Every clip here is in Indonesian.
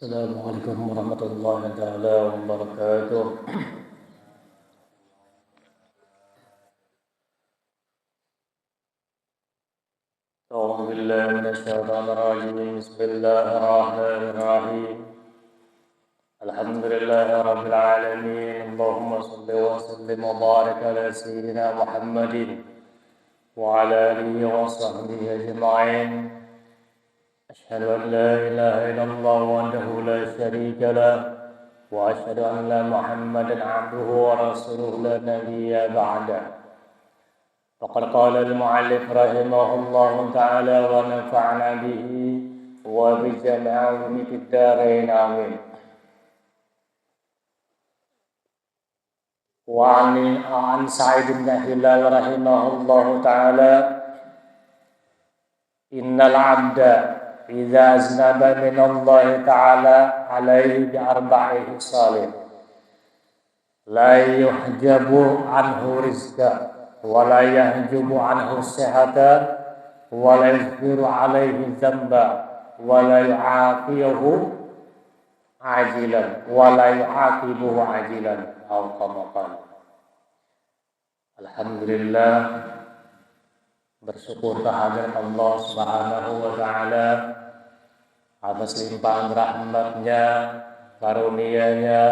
السلام عليكم ورحمة الله تعالى وبركاته. أعوذ بالله من الشيطان الرجيم. بسم الله الرحمن الرحيم. الحمد لله رب العالمين. اللهم صل وسلم وبارك على سيدنا محمد وعلى آله وصحبه أجمعين. أشهد أن لا إله إلا الله وحده لا شريك له وأشهد أن محمدا عبده ورسوله لا نبي بعده. فقد قال المؤلف رحمه الله تعالى ونفعنا به وبجميعه في الدارين آمين. وعن سعيد بن هلال رحمه الله تعالى إن العبد إذا أذنب من الله تعالى عليه بأربع خصال لا يحجب عنه رزقه ولا يحجب عنه صحة ولا يغفر عليه ذنبا ولا يعاقبه عاجلا ولا يعاقبه عاجلا أو كما قال. Alhamdulillah, bersyukur kehadirat Allah Subhanahu wa taala atas limpahan rahmatnya, karunia-Nya,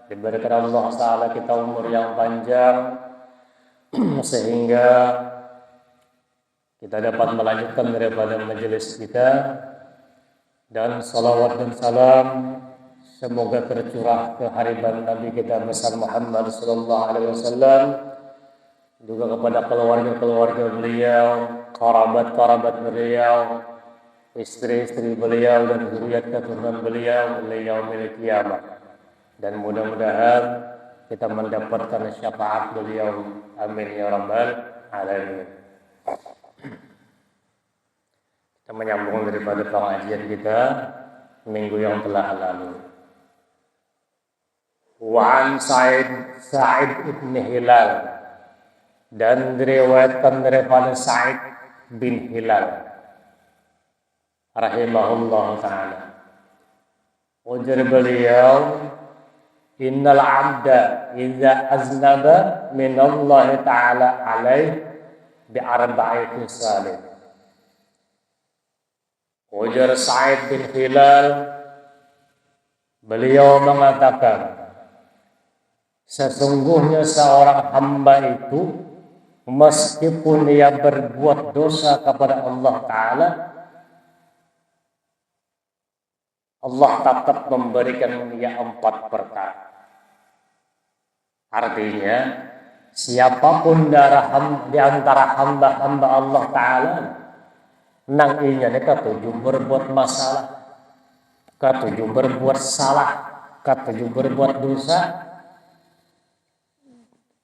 diberikan Allah Ta'ala kita umur yang panjang sehingga kita dapat melanjutkan daripada majelis kita, dan salawat dan salam semoga tercurah ke hariban Nabi kita besar Muhammad sallallahu alaihi wasallam, juga kepada keluarga-keluarga beliau, kerabat-kerabat beliau, istri-istri beliau dan zuriat keturunan beliau yaumil qiyamah. Dan mudah-mudahan kita mendapatkan syafaat beliau, amin ya rabbal alamin. Kita menyambung daripada pengajian kita minggu yang telah lalu. Wa an Sa'id ibn Hilal, dan diriwayatkan daripada Sa'id bin Hilal rahimahullah ta'ala, ujar beliau, innal abda idza aznaba min Allah ta'ala alaih bi arba'i khisalin. Ujar Sa'id bin Hilal, beliau mengatakan, sesungguhnya seorang hamba itu meskipun ia berbuat dosa kepada Allah Ta'ala, Allah tetap memberikan dia 4 perkara. Artinya, siapapun di antara hamba-hamba Allah Ta'ala nang inya katujuh berbuat masalah, katujuh berbuat salah, katujuh berbuat dosa,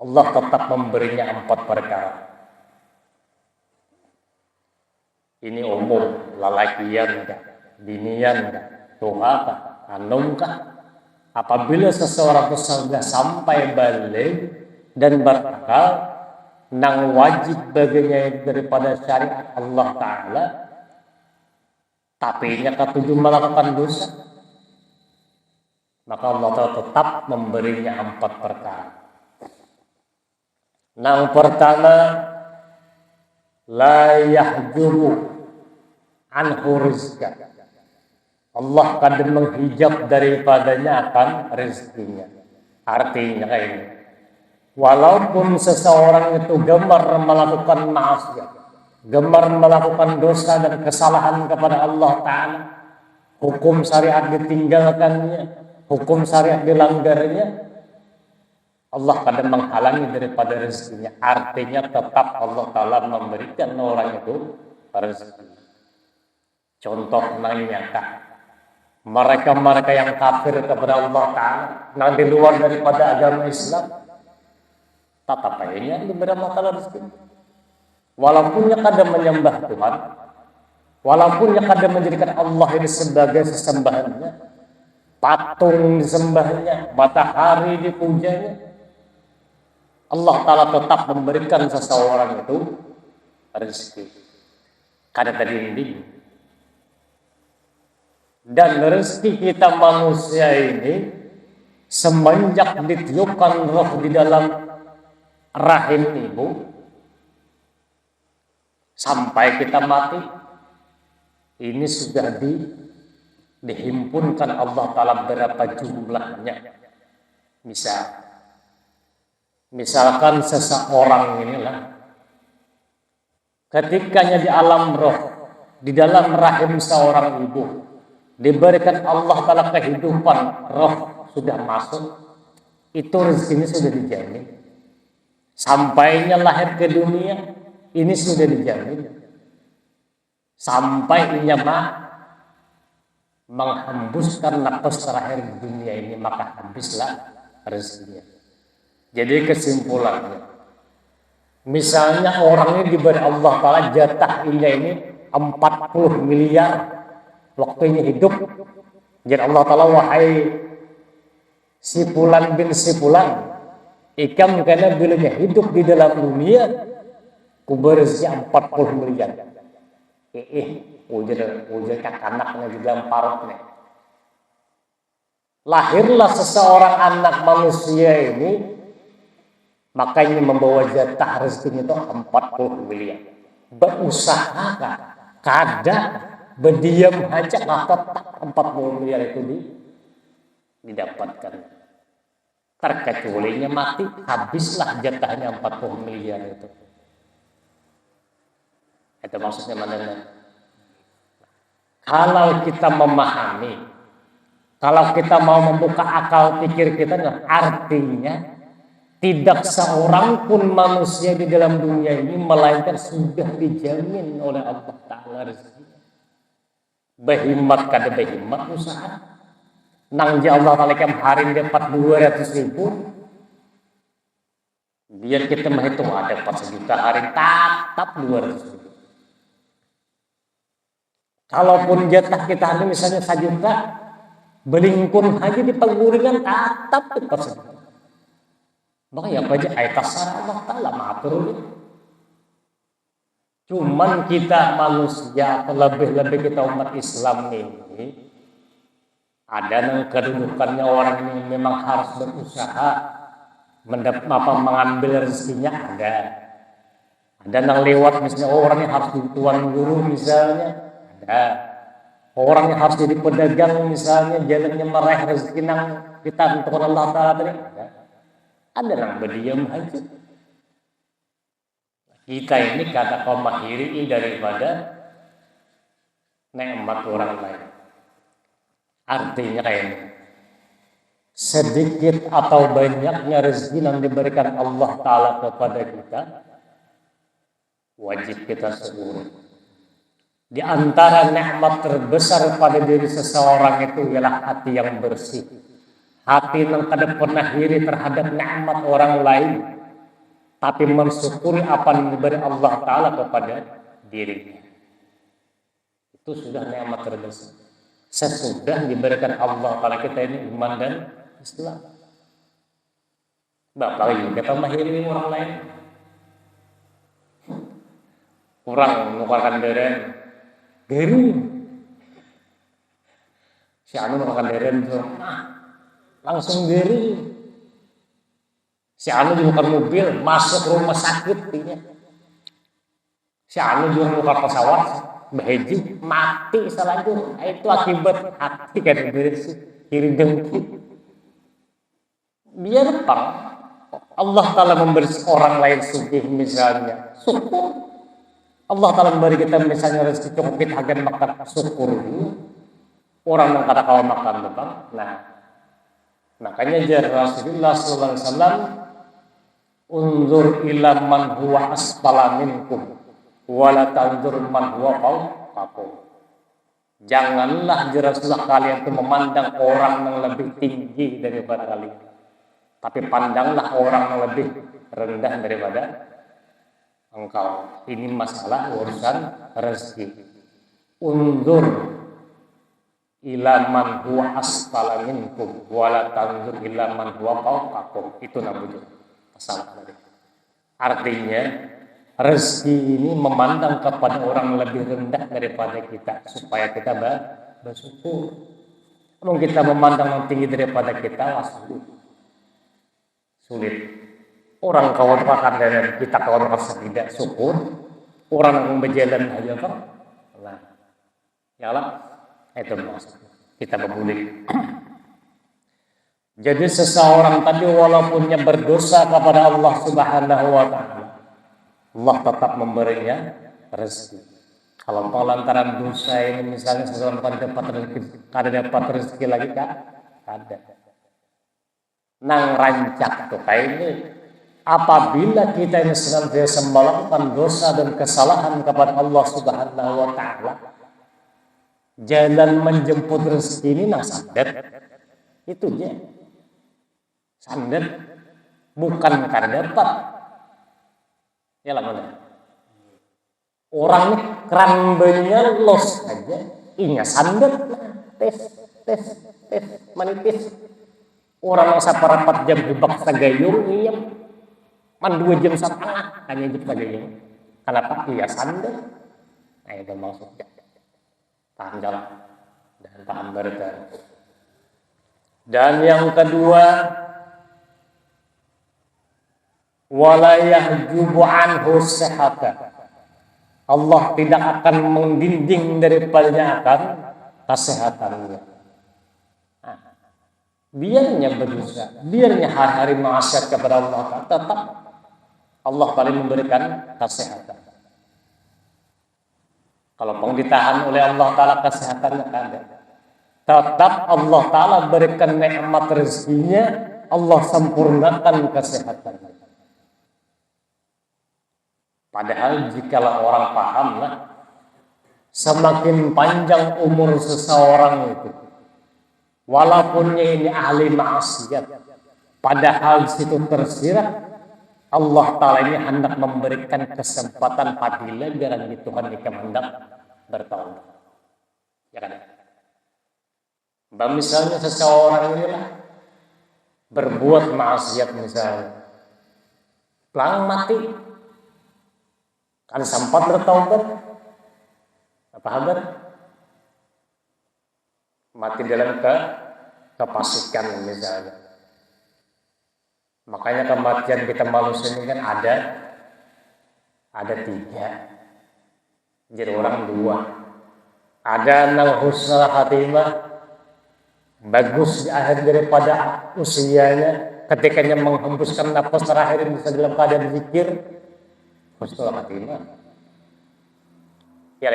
Allah tetap memberinya 4 perkara. Ini umum, lalakian kah, binian kah, tua kah, anum kah. Apabila seseorang itu sudah sampai balik dan berakal, nang wajib baginya daripada syariat Allah Ta'ala, tapi nya ketujuh melakukan dosa, maka Allah Ta'ala tetap memberinya 4 perkara. Yang pertama, la yahjubu anhu rizqa. Allah kadang menghijab daripadanya akan rezekinya. Artinya ini, walaupun seseorang itu gemar melakukan maksiat, gemar melakukan dosa dan kesalahan kepada Allah Ta'ala, hukum syariat ditinggalkannya, hukum syariat dilanggarnya, Allah kadang menghalangi daripada rezekinya. Artinya tetap Allah Ta'ala memberikan orang itu rezeki. Contoh nyata, mereka yang kafir kepada Allah Ta'ala, yang di luar daripada agama Islam, tetap aja diberi masalah rezeki. Walaupun kadang menyembah Tuhan, walaupun kadang menjadikan Allah ini sebagai sesembahannya, patung disembahnya, matahari dipujanya, Allah Ta'ala tetap memberikan seseorang itu rezeki. Kada tadi ini Dan rezeki kita manusia ini semenjak ditiupkan roh di dalam rahim ibu sampai kita mati, ini sudah dihimpunkan Allah Ta'ala berapa jumlahnya. Misalkan seseorang inilah ketikanya di alam roh, di dalam rahim seorang ibu, diberikan Allah Ta'ala kehidupan, roh sudah masuk, itu rezekinya sudah dijamin. Sampainya lahir ke dunia, ini sudah dijamin. Sampai ia menghembuskan nafas terakhir di dunia ini, maka habislah rezekinya. Jadi kesimpulannya, misalnya orang ini diberi Allah Ta'ala jatah ini 40 miliar waktunya hidup. Jadi Allah Ta'ala, wahai si fulan bin si fulan, ikam karena bilanya hidup di dalam dunia, kuberi 40 miliar. Ujar anaknya di dalam parutnya. Lahirlah seseorang anak manusia ini, makanya membawa jatah rezekinya itu 40 miliar. Berusaha kadang berdiam aja tetap 40 miliar itu didapatkan. Terkecualinya mati, habislah jatahnya 40 miliar itu. Itu maksudnya mana? Kalau kita memahami, kalau kita mau membuka akal pikir kita, artinya tidak seorang pun manusia di dalam dunia ini melainkan sudah dijamin oleh Allah Ta'ala rezeki. Behimat kada behimat usaha. Nang Allah Ta'ala kam hari dapat 200.000. Biar kita menghitung ada 4 juta hari tetap 200.000. Kalaupun jatah kita hari misalnya 1 juta, belingkun aja di pengguringan tetap 4 juta. Maka ya aja ayat Allah Ta'ala matur. Cuman kita manusia, terlebih-lebih kita umat Islam ini, ada yang kedudukannya orang ini memang harus berusaha mengambil rezekinya, ada yang lewat misalnya orang yang harus jadi tuan guru misalnya, ada orang yang harus jadi pedagang misalnya, jalannya meraih rezeki yang kita untuk Allah Ta'ala tadi, ada yang berdiam aja. Kita ini kata kaum mahiri daripada nikmat orang lain. Artinya kayak ini, sedikit atau banyaknya rezeki yang diberikan Allah Ta'ala kepada kita, wajib kita syukuri. Di antara nikmat terbesar pada diri seseorang itu ialah hati yang bersih, hati yang tidak pernah iri terhadap nikmat orang lain, tapi mensyukuri apa yang diberi Allah Ta'ala kepada dirinya. Itu sudah nikmat terbesar. Sesudah diberikan Allah Ta'ala kita ini iman dan Islam. Bapak lagi kita mahiri orang lain. Kurang menukar deren. Geri. Si anu menukar deren tuh. Langsung geri. Si anu menukar mobil, masuk rumah sakit. Si anu juga menukar pesawat. Beheji mati selanjutnya, itu akibat hati kan kiri dengki. Biar apa Allah Ta'ala memberi orang lain sugih misalnya, syukur. Allah Ta'ala memberi kita misalnya rezeki cukup, kita akan makan, syukur. Orang yang kata kau makan betul. Nah, makanya jar Rasulullah SAW, unzur ila man huwa asfala minkum wala tanzur man huwa fawqakum. Janganlah Rasulullah kalian itu memandang orang yang lebih tinggi daripada kalian, tapi pandanglah orang yang lebih rendah daripada engkau. Ini masalah urusan rezeki. Unzur ila man huwa asfala minkum wala tanzur ila man huwa fawqakum. Itu namanya masalah tadi. Artinya rezeki ini memandang kepada orang lebih rendah daripada kita supaya kita bersyukur. Kalau kita memandang yang tinggi daripada kita, sulit. Orang kawan makan dan kita kawan rasa tidak syukur. Orang yang berjalan aja kan, nah, ya Allah, itu maksudnya kita memulih. Jadi seseorang tadi walaupunnya berdosa kepada Allah Subhanahu wa Ta'ala, Allah tetap memberinya rezeki. Kalau lantaran dosa ini misalnya seseorang kada dapat rezeki lagi kan? Ada. Nang rancak tuh kayak ini. Apabila kita ini senantiasa melakukan dosa dan kesalahan kepada Allah Subhanahu wa Ta'ala, jalan menjemput rezeki ini sandet. Itu aja. Sandet bukan karena dapat. Ya lah mana? Orang ini kerambennya los aja. Inya sandet. Tes. Manipis. Orang yang saparapat jam jebak sagayung iya. Man 2 jam setengah hanya jebak sagayung. Kenapa? Iya sandet. Nah itu maksudnya. Paham jalan. Dan paham berdan. Dan yang kedua, wala yahjubu anhu sihata. Allah tidak akan mengdinding daripadanya akan kesehatannya. Nah, biarnya berdosa, biarnya hari-hari maksiat kepada Allah, tetap Allah paling memberikan kesehatan. Kalau ditahan oleh Allah Ta'ala kesehatannya ada, tetap Allah Ta'ala berikan nikmat rezekinya, Allah sempurnakan kesehatannya. Padahal jikalau orang pahamlah, semakin panjang umur seseorang itu, walaupun ini ahli maksiat, padahal situ tersirat, Allah Ta'ala ini hendak memberikan kesempatan padilah jalan di Tuhan ini hendak bertaubat. Ya kan? Misalnya seseorang inilah berbuat maksiat misalnya, pelang mati. Kan sempat bertaubat, apa habar? Mati dalam kefasikan misalnya. Makanya kematian kita manusia ini kan ada 3. Jadi orang 2. Ada nang husnul khatimah, bagus di akhir daripada usianya, ketikanya menghembuskan nafas terakhir bisa dalam keadaan zikir. Husnul khatimah. Ya,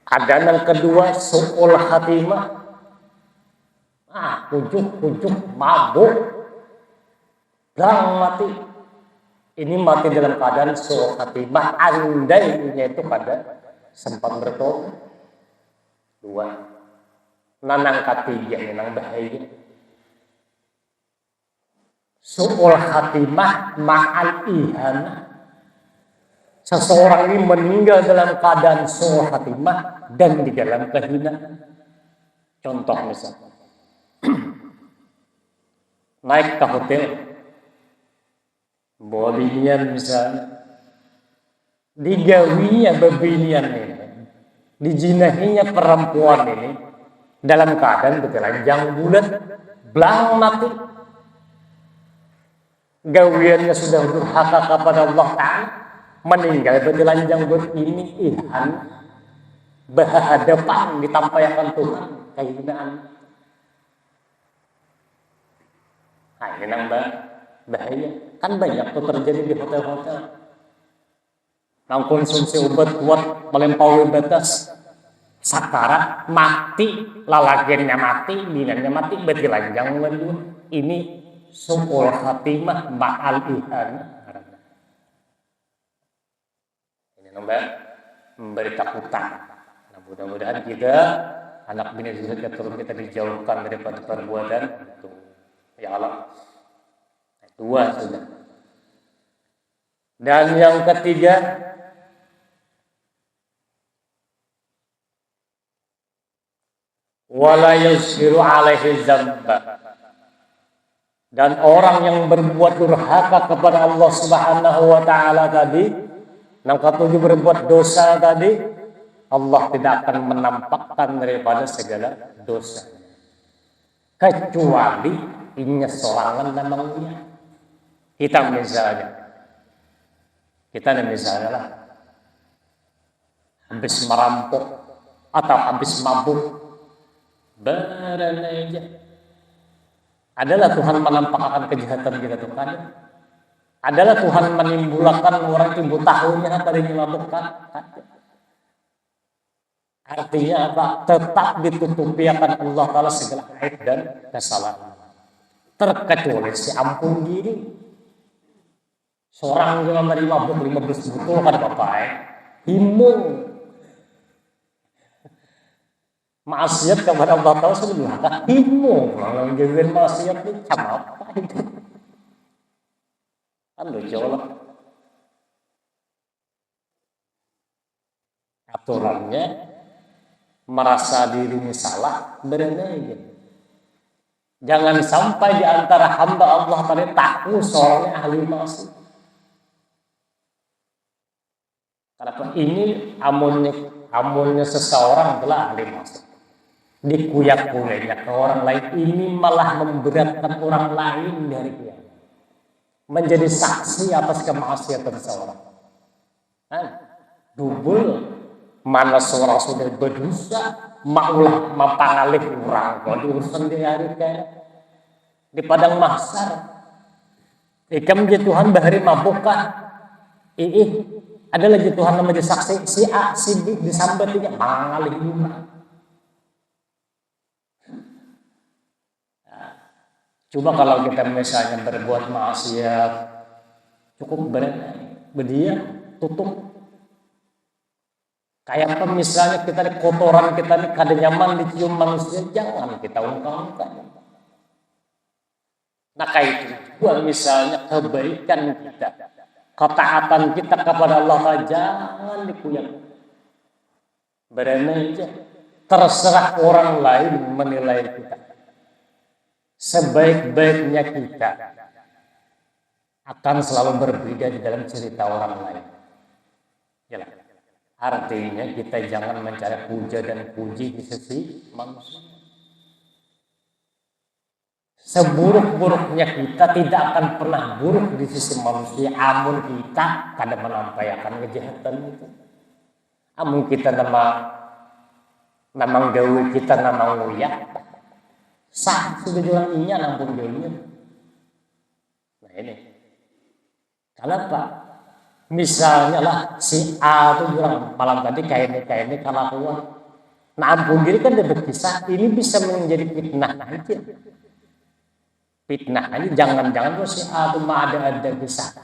ada yang kedua su'ul khatimah. Pucuk mabuk. Gang mati. Ini mati dalam keadaan su'ul khatimah. Andainya itu pada sempat bertobat. 2. Nanang ketiga yang bahaya. Su'ul khatimah ma'al ihanah. Seseorang ini meninggal dalam keadaan su'ul khatimah dan di dalam kehinaan. Contoh misalnya, naik ke hotel, bawa binian misalnya, digawinya bebinian ini, dijinahinya perempuan ini dalam keadaan bertelanjang bulat, belang mati. Gawiannya sudah durhaka kepada Allah Ta'ala, meninggal bertelanjang ini ihan berhadapan ditampaikan Tuhan kehinaan. Nah ini nambah bahaya. Kan banyak tuh terjadi di hotel-hotel. Nang konsumsi obat kuat melampaui batas, sakara mati, lalagennya mati, binannya mati, bertelanjang ini su'ul khatimah ma'al ihan. Memberi takutan. Nah, mudah-mudahan kita anak bini kita turun kita dijauhkan daripada perbuatan itu. Ya Allah. 2 sudah. Dan yang ketiga, wala yusiru alaihi dzamba. Dan orang yang berbuat durhaka kepada Allah Subhanahu wa Ta'ala tadi, yang ketujuh berbuat dosa tadi, Allah tidak akan menampakkan daripada segala dosa. Kecuali ini sorangan namanya. Kita misalnya lah, habis merampok atau habis mabuk, aja. Adalah Tuhan menampakkan kejahatan kita tuh kan? Adalah Tuhan menimbulkan orang itu tahunnya dari mabuk kan? Artinya apa? Tetap ditutupi akan Allah Ta'ala segala aib dan kesalahan. Terkecuali si ampun diri. Seorang yang menerima 15 butuh kan bapak himung. Maksiat kepada Allah Ta'ala sudah himung. Kalau menjadikan maksiat itu sama apa itu? Kan lucu lah. Aturannya merasa dirinya salah, berenai. Jangan sampai di antara hamba Allah tadi takut seorang ahli maksiat. Karena ini amunnya seseorang telah ahli maksiat. Dikuyak-kuyaknya ke orang lain, ini malah memberatkan orang lain dari dia. Menjadi saksi atas kemaksiatan seseorang. Dubul. Mana seorang sudah berdosa, maulah mempangalih orang kalau diurusan di hari kayak di padang mahsyar. Ikam menjadi Tuhan bahari mabukah? Ada lagi Tuhan yang menjadi saksi si A, si B disambatinya mangalih orang. Coba kalau kita misalnya berbuat maksiat, cukup berdiam, tutup. Kayak misalnya kita di kotoran kita ini kada nyaman dicium manusia, jangan kita ungkapkan. Nah kayak itu juga misalnya kebaikan kita, ketaatan kita kepada Allah jangan dikuyang. Berani aja, terserah orang lain menilai kita. Sebaik-baiknya kita akan selalu berbeda di dalam cerita orang lain. Yalah. Artinya kita jangan mencari puja dan puji di sisi manusia. Seburuk-buruknya kita tidak akan pernah buruk di sisi manusia. Amun kita kada menampaikan kejahatan itu. Amun kita namang gaul kita namang uyak. Sah sudah jual inya nampun gaulnya. Nah ini. Kenapa? Misalnya lah si A itu bilang malam tadi kayak ini kelakuan. Nah ampun diri kan ada berkisah, ini bisa menjadi fitnah aja. Fitnah aja, jangan-jangan si A itu mah ada kisah.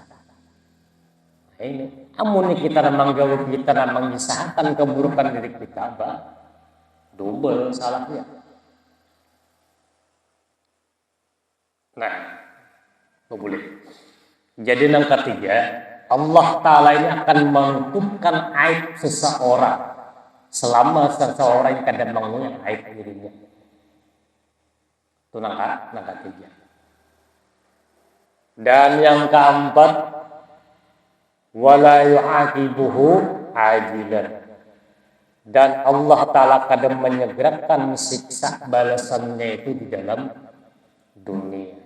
Nah ini, amun kita namang gawat kita namang kisahkan keburukan diri kita, double salahnya. Nah, boleh. Jadi yang ketiga, Allah Ta'ala ini akan menutupkan aib seseorang selama seseorang yang kadang mengulang aib dirinya. Itu nangka tiga. Dan yang keempat, wala yu'aqibuhu ajilan. Dan Allah Ta'ala kadang menyegerakan siksa balasannya itu di dalam dunia.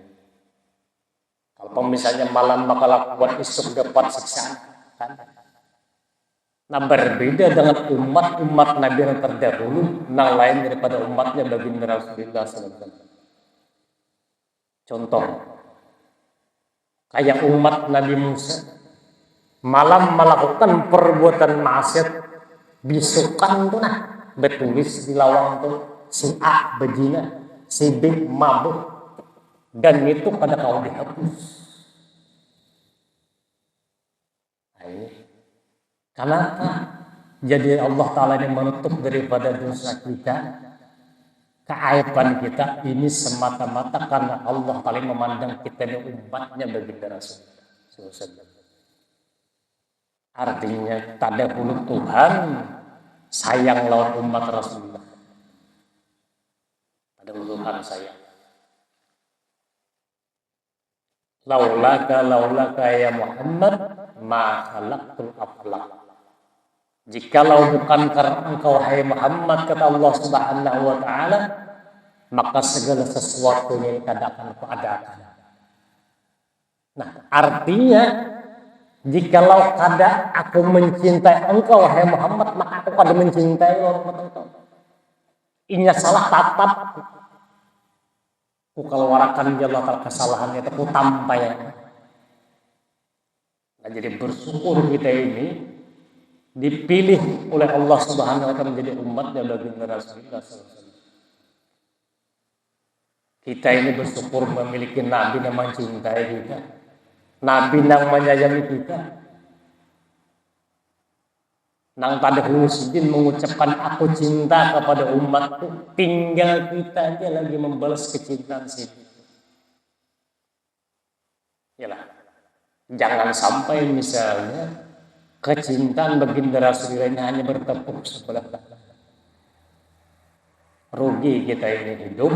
Kalau misalnya malam bakal buat esok dapat siksaan, kan? Nah berbeda dengan umat Nabi yang terdahulu, yang lain daripada umatnya baginda Rasulullah SAW. Contoh, kayak umat Nabi Musa, malam melakukan perbuatan maksiat, bisukan tuh bertulis di lawang tuh si A bejina, si B mabuk. Dan itu pada kau dihapus. Kenapa? Jadi Allah Ta'ala ini menutup daripada dosa kita, keaiban kita ini semata-mata karena Allah Ta'ala memandang kita ini umatnya baginda Rasulullah. Artinya tanda hulu Tuhan sayang lawan umat Rasulullah. Tanda hulu Tuhan sayang. Laulaka ya Muhammad ma khalaqtul aflaq. Jikalau bukan karena engkau hai Muhammad, kata Allah Subhanahu wa taala, maka segala sesuatunya tidak akan kuadakan. Nah, artinya jikalau kada aku mencintai engkau hai Muhammad, maka aku kada mencintai engkau. Inya salah tatap. Ku keluarkan Allah Ta'ala kesalahannya itu ku tampay. Nah, jadi bersyukur kita ini dipilih oleh Allah Subhanahu wa taala menjadi umatnya baginda Rasulullah SAW. Kita ini bersyukur memiliki nabi yang mencintai kita, nabi yang menyayangi kita. Nang pada husidin mengucapkan aku cinta kepada umatku, tinggal kita aja lagi membalas kecintaan situ. Yalah, jangan sampai misalnya kecintaan baginda Rasulullah ini hanya bertepuk sebelah tangan. Rugi kita ini hidup,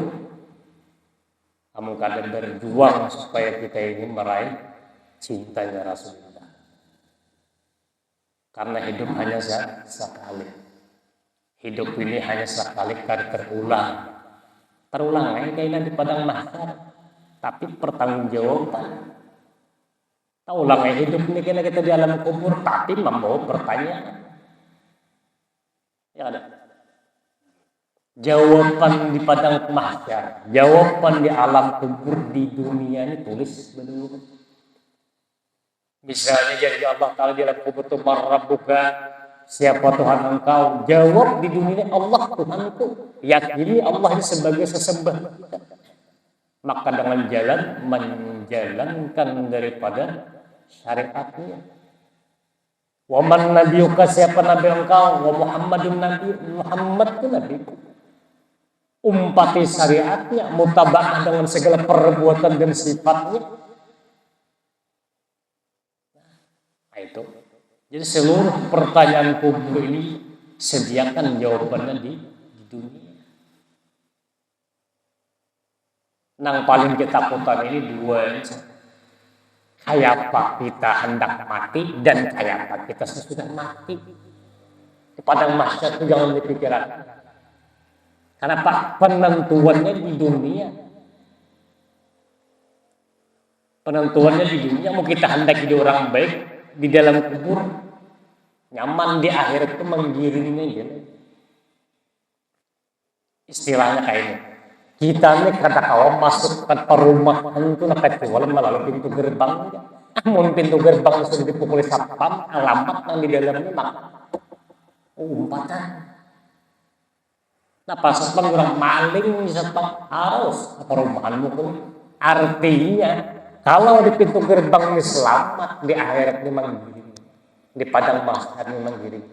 kamu kadang berjuang supaya kita ini meraih cintanya Rasulullah. Karena hidup hanya sekali. Hidup ini hanya sekali terulang. Terulang kayak di padang mahsyar. Tapi pertanggungjawaban. Ulang hidup ini kena kita di alam kubur, tapi membawa pertanyaan. Ya ada. Jawaban di padang mahsyar, jawaban di alam kubur di dunia ini tulis dulu. Misalnya jadi Allah Ta'ala di alam kubur itu marrabbuka, siapa Tuhan engkau? Jawab di dunia Allah Tuhanku. Yakini Allah ini sebagai sesembah kita. Maka dengan jalan menjalankan daripada syariatnya. Wa man nabiyuka, siapa nabi engkau? Wa Muhammadun nabi, Muhammad itu nabi. Umpati syariatnya, mutaba'ah dengan segala perbuatan dan sifatnya. Nah, itu. Jadi seluruh pertanyaan kubur ini sediakan jawabannya di dunia. Nang paling ketakutan ini dua, kayak apa kita hendak mati dan kayak apa kita sesudah mati. Di padang mahsyar itu jangan dipikirkan. Karena penentuannya di dunia. Penentuannya di dunia, mau kita hendak jadi orang baik di dalam kubur, nyaman di akhirat itu menggiringnya gitu. Istilahnya kayak ini. Kita ini kata kawan masuk ke perumahan itu nak kecuali melalui pintu gerbang. Namun pintu gerbang sudah dipukuli satpam, alamat yang di dalamnya maka umpatan. Nah pas satpam orang maling satpam harus perumahanmu pun. Artinya kalau di pintu gerbang ini selamat, di akhirat ini menggiring, di padang mahsyar ini menggiring.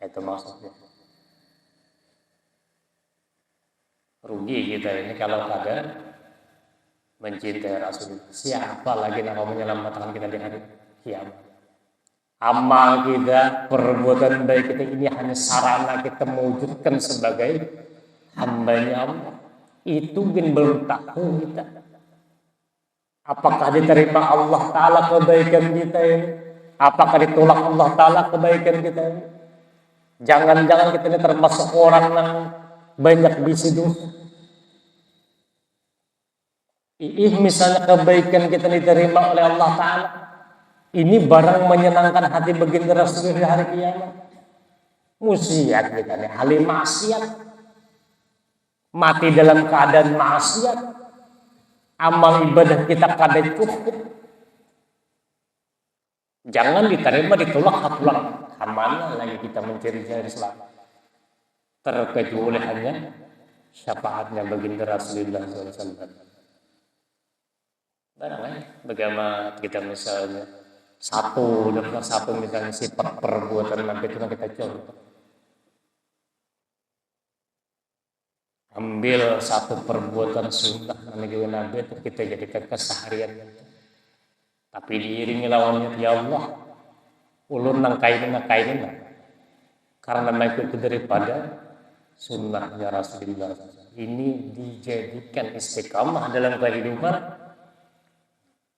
Itu maksudnya. Rugi kita ini kalau kada mencintai Rasulullah. Siapa lagi yang mau menyelamatkan kita di hari kiamat? Amal kita, perbuatan baik kita ini hanya sarana kita mewujudkan sebagai hambanya Allah. Itu belum tahu kita. Apakah diterima Allah Ta'ala kebaikan kita ini? Apakah ditolak Allah Ta'ala kebaikan kita ini? Jangan-jangan kita ini termasuk orang yang banyak bisi dosa. Misalnya kebaikan kita diterima oleh Allah Ta'ala, ini barang menyenangkan hati baginda Rasulullah di hari kiamat. Musiat kita nih, ahli maksiat, mati dalam keadaan maksiat, amal ibadah kita kada cukup, jangan diterima, ditolak, hatulah kemana lagi kita mencari-cari selamat. Terkecuali hanya syafaatnya baginda Rasulullah SAW. Barangkali bagaimana kita misalnya satu misalnya sifat perbuatan Nabi itu kita contoh. Ambil satu perbuatan sunnah Nabi itu kita jadikan keseharian. Tapi diiringi lawannya ya Allah, ulun nang kainin. Karena naik itu daripada sunnahnya Rasulullah. Ini dijadikan istiqamah dalam kehidupan.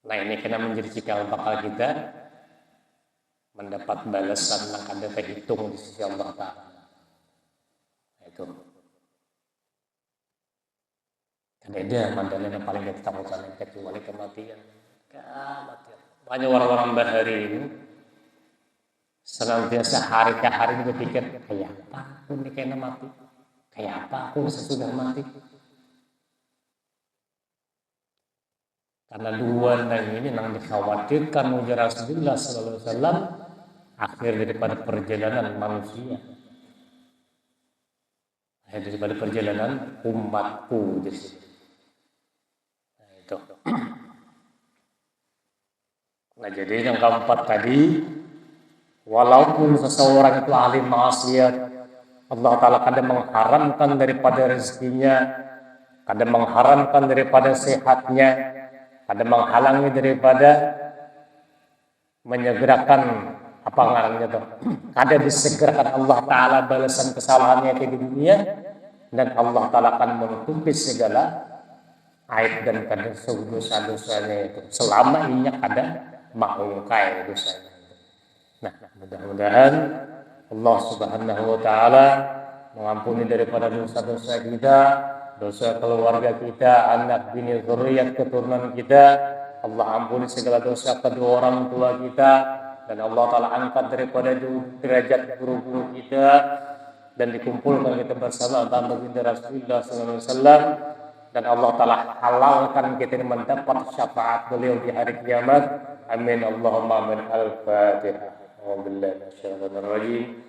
Nah ini kena menjadi cikal bakal kita mendapat balasan yang ada terhitung di sisi Allah Ta'ala. Itu. Karena dia mandala yang paling ditakutan kecuali kematian. Banyak orang-orang bahari ini senantiasa hari ke hari berpikir, kayak apa aku ini kayaknya mati? Kayak apa aku sesudah mati? Karena dua ini yang dikhawatirkan ujar Rasulullah Sallallahu Alaihi Wasallam akhir daripada perjalanan manusia, akhir daripada perjalanan umatku di sini. Nah, itu. Nah, jadi yang keempat tadi, walaupun seseorang itu ahli maksiat, Allah Ta'ala kadang mengharamkan daripada rezekinya, kadang mengharamkan daripada sehatnya, kadang menghalangi daripada menyegerakan apa ngarannya tuh, kadang disegerakan Allah Ta'ala balasan kesalahannya di dunia, dan Allah Ta'ala akan menutupi segala aib dan kadang dosa-dosanya itu selama ia kadang mengungkai dosanya. Nah, mudah-mudahan Allah Subhanahu wa Ta'ala mengampuni daripada dosa-dosa kita, dosa keluarga kita, anak bini zuriat keturunan kita. Allah ampuni segala dosa kedua orang tua kita, dan Allah Ta'ala angkat daripada derajat guru-guru kita, dan dikumpulkan kita bersama antara baginda Rasulullah Sallallahu Alaihi Wasallam, dan Allah Ta'ala halalkan kita mendapat syafaat beliau di hari kiamat. Amin Allahumma amin. Al-Fatihah. Bismillahirrahmanirrahim.